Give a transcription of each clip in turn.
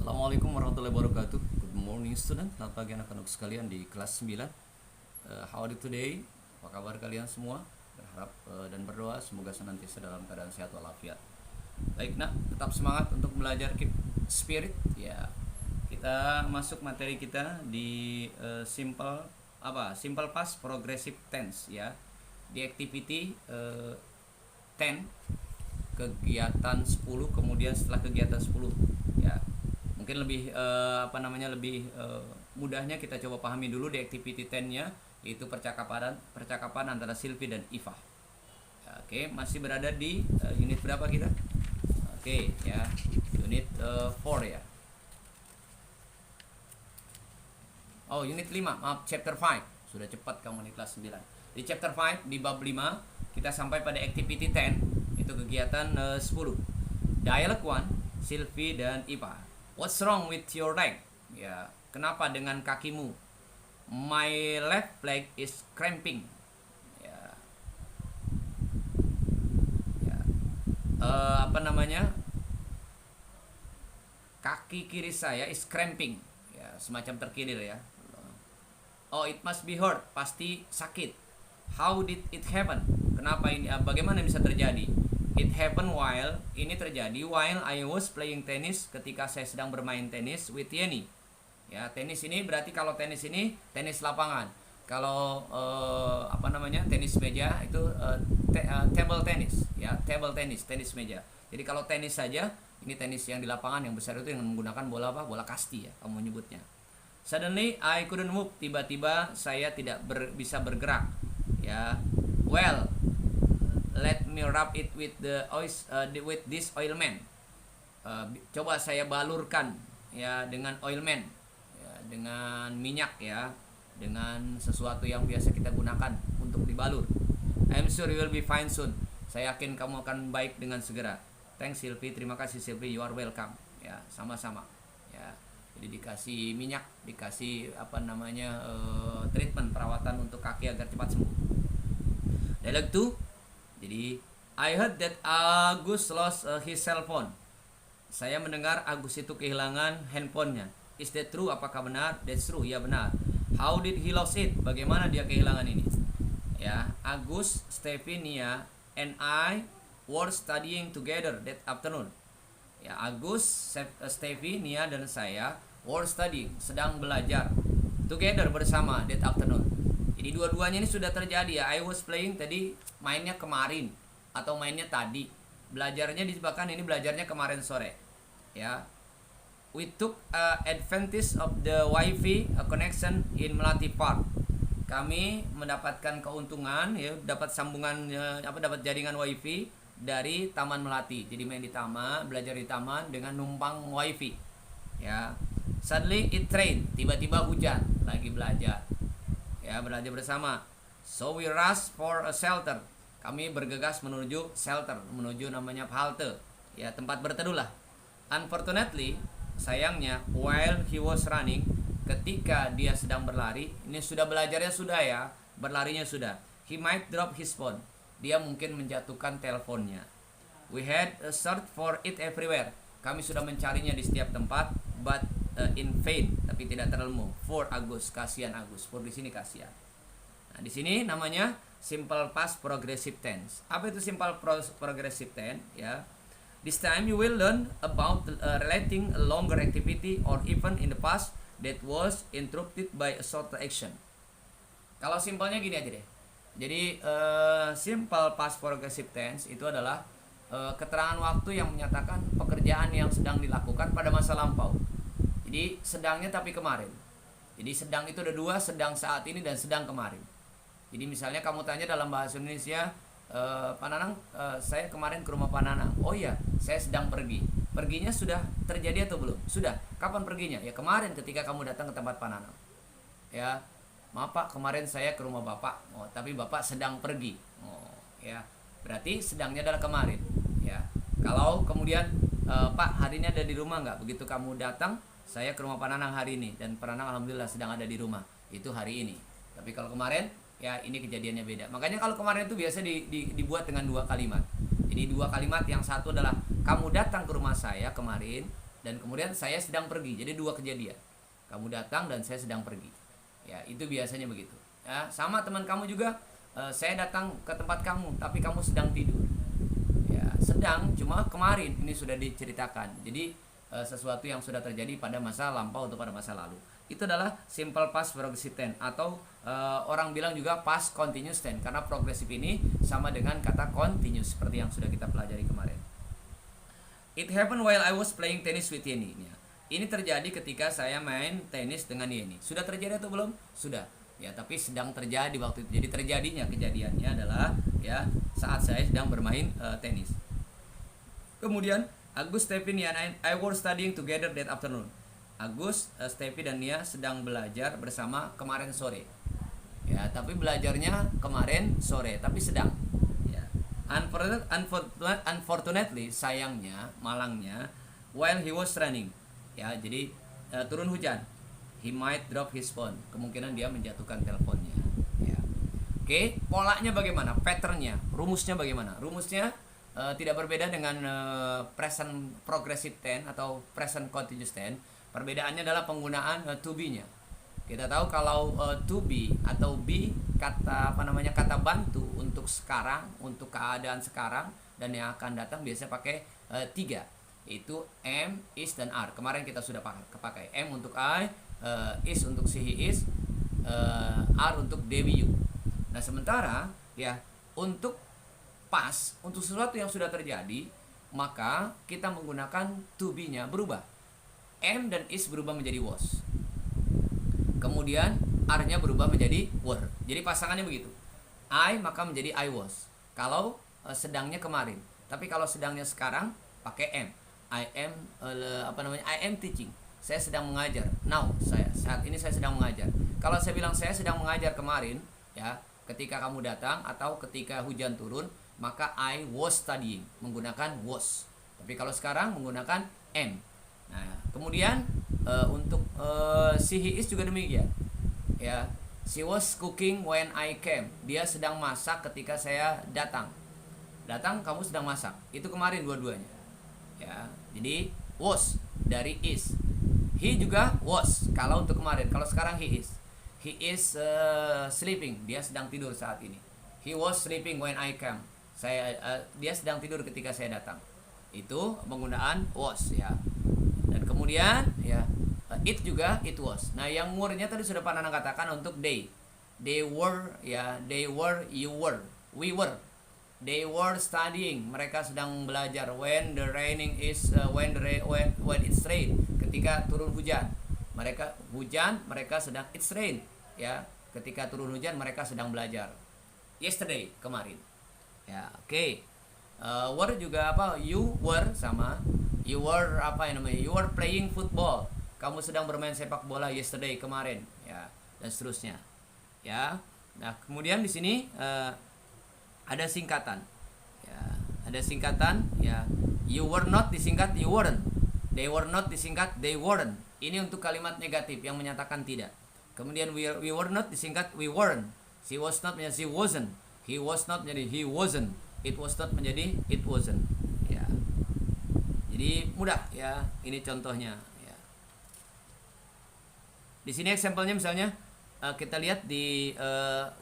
Assalamualaikum warahmatullahi wabarakatuh. Good morning student. Selamat pagi anak-anak sekalian di kelas 9. How are you today? Apa kabar kalian semua? Berharap dan berdoa semoga senantiasa dalam keadaan sehat walafiat. Baik nak, tetap semangat untuk belajar, keep spirit ya. Kita masuk materi kita di simple past progressive tense ya. Di activity 10 kegiatan 10, kemudian setelah kegiatan 10 ya. Mungkin lebih mudahnya kita coba pahami dulu di activity 10-nya, yaitu percakapan antara Sylvie dan Iva. Ya, oke, masih berada di unit berapa kita? Oke, ya. Unit 4 ya. Oh, unit 5, maaf, chapter 5. Sudah cepat kamu di kelas 9. Di chapter 5 di bab 5 kita sampai pada activity 10, itu kegiatan 10. Dialog 1, Sylvie dan Iva. What's wrong with your leg? Ya, kenapa dengan kakimu? My left leg is cramping. Ya. Ya. Kaki kiri saya is cramping. Ya, semacam terkilir ya. Oh, it must be hurt. Pasti sakit. How did it happen? Kenapa ini? Bagaimana bisa terjadi? It happened while, ini terjadi while I was playing tennis, ketika saya sedang bermain tenis with Yeni. Ya, tenis ini berarti kalau tenis ini tenis lapangan. Kalau tenis meja itu table tennis, ya, table tennis, tenis meja. Jadi kalau tenis saja, ini tenis yang di lapangan yang besar itu yang menggunakan bola bola kasti ya, kamu menyebutnya. Suddenly I couldn't move, tiba-tiba saya tidak bisa bergerak. Ya, well, let me rub it with with this oilman. Coba saya balurkan ya dengan oilman, ya, dengan minyak ya, dengan sesuatu yang biasa kita gunakan untuk dibalur. I'm sure you will be fine soon. Saya yakin kamu akan baik dengan segera. Thanks Sylvie, terima kasih Sylvie, you are welcome. Ya, sama-sama. Ya, jadi dikasih minyak, dikasih treatment perawatan untuk kaki agar cepat sembuh. Dialog 2. Jadi, I heard that Agus lost his cell phone. Saya mendengar Agus itu kehilangan handphonenya. Is that true? Apakah benar? That's true. Ya, benar. How did he lost it? Bagaimana dia kehilangan ini? Ya, Agus, Stevenia, and I were studying together that afternoon. Ya, Agus, Stevenia, dan saya were studying, sedang belajar together bersama that afternoon. Jadi dua-duanya ini sudah terjadi ya. I was playing tadi mainnya kemarin atau mainnya tadi. Belajarnya bahkan ini belajarnya kemarin sore. Ya. We took advantage of the Wi-Fi connection in Melati Park. Kami mendapatkan keuntungan ya, dapat sambungan dapat jaringan Wi-Fi dari Taman Melati. Jadi main di taman, belajar di taman dengan numpang Wi-Fi. Ya. Suddenly it rained. Tiba-tiba hujan, lagi belajar. Ya, belajar bersama. So we rush for a shelter. Kami bergegas menuju shelter, menuju namanya halte, ya, tempat berteduh lah. Unfortunately, sayangnya, while he was running, ketika dia sedang berlari, ini sudah belajarnya sudah ya, berlarinya sudah. He might drop his phone. Dia mungkin menjatuhkan teleponnya. We had a search for it everywhere. Kami sudah mencarinya di setiap tempat, but in vain, tapi tidak terlalu. For Agus, kasihan Agus. For di sini kasihan. Nah, di sini namanya simple past progressive tense. Apa itu simple progressive tense? Ya. This time you will learn about relating a longer activity or event in the past that was interrupted by a shorter action. Kalau simpelnya gini aja deh. Jadi simple past progressive tense itu adalah keterangan waktu yang menyatakan pekerjaan yang sedang dilakukan pada masa lampau. Jadi sedangnya tapi kemarin. Jadi sedang itu ada dua, sedang saat ini dan sedang kemarin. Jadi misalnya kamu tanya dalam bahasa Indonesia, Pak Nanang, saya kemarin ke rumah Pak Nanang. Oh iya, saya sedang pergi. Perginya sudah terjadi atau belum? Sudah. Kapan perginya? Ya kemarin ketika kamu datang ke tempat Pak Nanang. Ya, maaf Pak, kemarin saya ke rumah Bapak. Oh, tapi Bapak sedang pergi. Oh, ya. Berarti sedangnya adalah kemarin. Ya. Kalau kemudian Pak, hari ini ada di rumah nggak? Begitu kamu datang, saya ke rumah Pak Nanang hari ini, dan Pak Nanang alhamdulillah sedang ada di rumah. Itu hari ini. Tapi kalau kemarin, ya ini kejadiannya beda. Makanya kalau kemarin itu biasa dibuat dengan dua kalimat. Jadi dua kalimat, yang satu adalah kamu datang ke rumah saya kemarin, dan kemudian saya sedang pergi. Jadi dua kejadian. Kamu datang dan saya sedang pergi. Ya, itu biasanya begitu. Ya, sama teman kamu juga, saya datang ke tempat kamu tapi kamu sedang tidur. Ya, sedang cuma kemarin ini sudah diceritakan. Jadi sesuatu yang sudah terjadi pada masa lampau atau pada masa lalu. Itu adalah simple past progressive tense, atau orang bilang juga past continuous tense, karena progresif ini sama dengan kata continuous seperti yang sudah kita pelajari kemarin. It happened while I was playing tennis with Yeni. Ini terjadi ketika saya main tenis dengan Yeni. Sudah terjadi atau belum? Sudah. Ya, tapi sedang terjadi waktu itu. Jadi terjadinya kejadiannya adalah ya saat saya sedang bermain tenis. Kemudian Agus, Steffi, Nia, and I were studying together that afternoon. Agus, Steffi dan Nia sedang belajar bersama kemarin sore. Ya, tapi belajarnya kemarin sore, tapi sedang. Ya. Unfortunately, sayangnya, malangnya, while he was running. Ya, jadi turun hujan. He might drop his phone. Kemungkinan dia menjatuhkan teleponnya. Ya. Oke, polanya bagaimana? Patternnya, rumusnya bagaimana? Rumusnya tidak berbeda dengan present progressive tense atau present continuous tense. Perbedaannya adalah penggunaan to be-nya. Kita tahu kalau to be atau be kata kata bantu untuk sekarang, untuk keadaan sekarang dan yang akan datang biasanya pakai 3, yaitu am, is dan are. Kemarin kita sudah pakai am untuk I, is untuk she, he is, are untuk they, we, you. Nah, sementara ya untuk past, untuk sesuatu yang sudah terjadi, maka kita menggunakan to be-nya berubah. Am dan is berubah menjadi was. Kemudian are-nya berubah menjadi were. Jadi pasangannya begitu. I maka menjadi I was. Kalau sedangnya kemarin. Tapi kalau sedangnya sekarang pakai am. I am teaching. Saya sedang mengajar. Now, saat ini saya sedang mengajar. Kalau saya bilang saya sedang mengajar kemarin, ya, ketika kamu datang atau ketika hujan turun, maka I was studying menggunakan was. Tapi kalau sekarang menggunakan am. Nah, kemudian untuk she, he is juga demikian. Ya, she was cooking when I came. Dia sedang masak ketika saya datang. Datang, kamu sedang masak. Itu kemarin dua-duanya. Ya, jadi was dari is. He juga was kalau untuk kemarin. Kalau sekarang he is. He is sleeping. Dia sedang tidur saat ini. He was sleeping when I came. Dia sedang tidur ketika saya datang. Itu penggunaan was, ya. Dan kemudian ya it juga it was. Nah, yang were-nya tadi sudah pernah katakan untuk they. They were, ya, they were, you were, we were. They were studying. Mereka sedang belajar when the raining is when it's rain. Ketika turun hujan. Mereka sedang it's rain, ya. Ketika turun hujan mereka sedang belajar. Yesterday, kemarin. Ya, oke. Were juga apa? You were sama. You were You were playing football. Kamu sedang bermain sepak bola yesterday, kemarin, ya, dan seterusnya. Ya. Nah, kemudian di sini ada singkatan. Ya, ada singkatan, ya. You were not disingkat you weren't. They were not disingkat they weren't. Ini untuk kalimat negatif yang menyatakan tidak. Kemudian we were not disingkat we weren't. She was not menjadi she wasn't. He was not menjadi he wasn't. It was not menjadi it wasn't. Ya. Jadi mudah, ya. Ini contohnya, ya. Di sini example-nya misalnya kita lihat di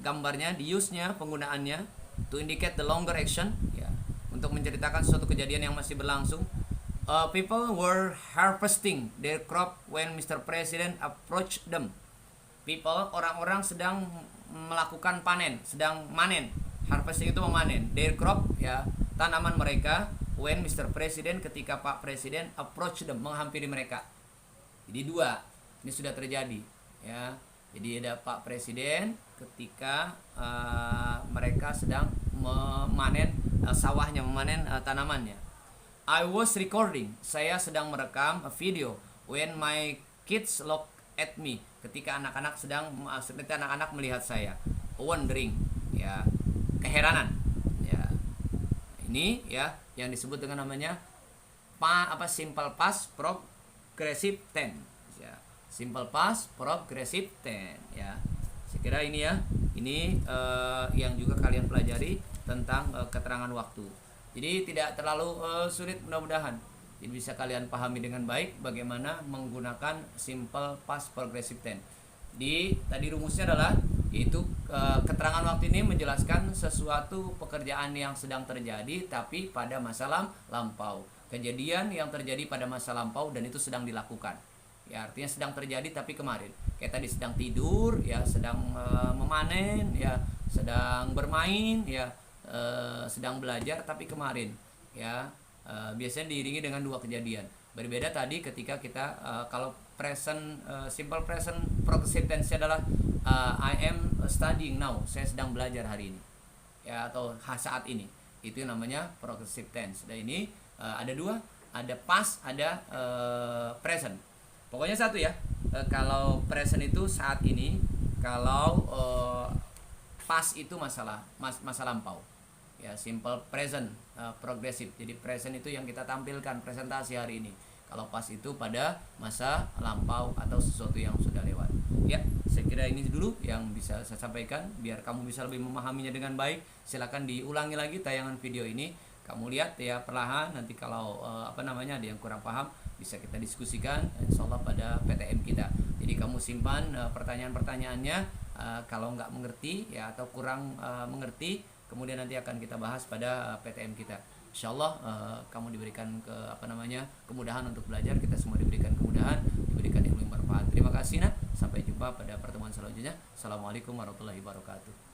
gambarnya, di use-nya, penggunaannya to indicate the longer action, ya. Untuk menceritakan suatu kejadian yang masih berlangsung. People were harvesting their crop when Mr. President approached them. People, orang-orang sedang melakukan panen, sedang manen. Harvesting itu memanen. Their crop, ya, tanaman mereka. When Mr. President, ketika Pak Presiden approach them, menghampiri mereka. Jadi dua, ini sudah terjadi, ya. Jadi ada Pak Presiden ketika mereka sedang memanen sawahnya, memanen tanamannya. I was recording, saya sedang merekam a video when my kids look at me, ketika anak-anak melihat saya. Wondering, ya, keheranan, ya. Ini, ya, yang disebut dengan namanya simple past progressive tense, ya. Simple past progressive tense, ya. Saya kira ini, ya, ini yang juga kalian pelajari tentang keterangan waktu. Jadi tidak terlalu sulit, mudah-mudahan. Jadi bisa kalian pahami dengan baik bagaimana menggunakan simple past progressive tense. Tadi rumusnya adalah itu keterangan waktu ini menjelaskan sesuatu pekerjaan yang sedang terjadi tapi pada masa lampau. Kejadian yang terjadi pada masa lampau dan itu sedang dilakukan. Ya, artinya sedang terjadi tapi kemarin. Kayak tadi sedang tidur, ya, sedang memanen, ya, sedang bermain, ya, sedang belajar tapi kemarin. Ya, biasanya diiringi dengan dua kejadian. Berbeda tadi ketika kita kalau present simple present progressive tense adalah I am studying now, saya sedang belajar hari ini, ya, atau saat ini. Itu namanya progressive tense. Dan ini ada dua, ada past, ada present. Pokoknya satu ya. Kalau present itu saat ini, kalau past itu masa lampau. Ya, simple present progressive. Jadi present itu yang kita tampilkan presentasi hari ini. Kalau past itu pada masa lampau atau sesuatu yang sudah lewat. Ya, saya kira ini dulu yang bisa saya sampaikan biar kamu bisa lebih memahaminya dengan baik. Silakan diulangi lagi tayangan video ini. Kamu lihat ya perlahan, nanti kalau ada yang kurang paham bisa kita diskusikan insyaallah pada PTM kita. Jadi kamu simpan pertanyaan-pertanyaannya, kalau nggak mengerti ya atau kurang mengerti, kemudian nanti akan kita bahas pada PTM kita. Insyaallah kamu diberikan kemudahan untuk belajar, kita semua diberikan kemudahan, diberikan ilmu yang bermanfaat. Terima kasih. Sampai jumpa pada pertemuan selanjutnya. Assalamualaikum warahmatullahi wabarakatuh.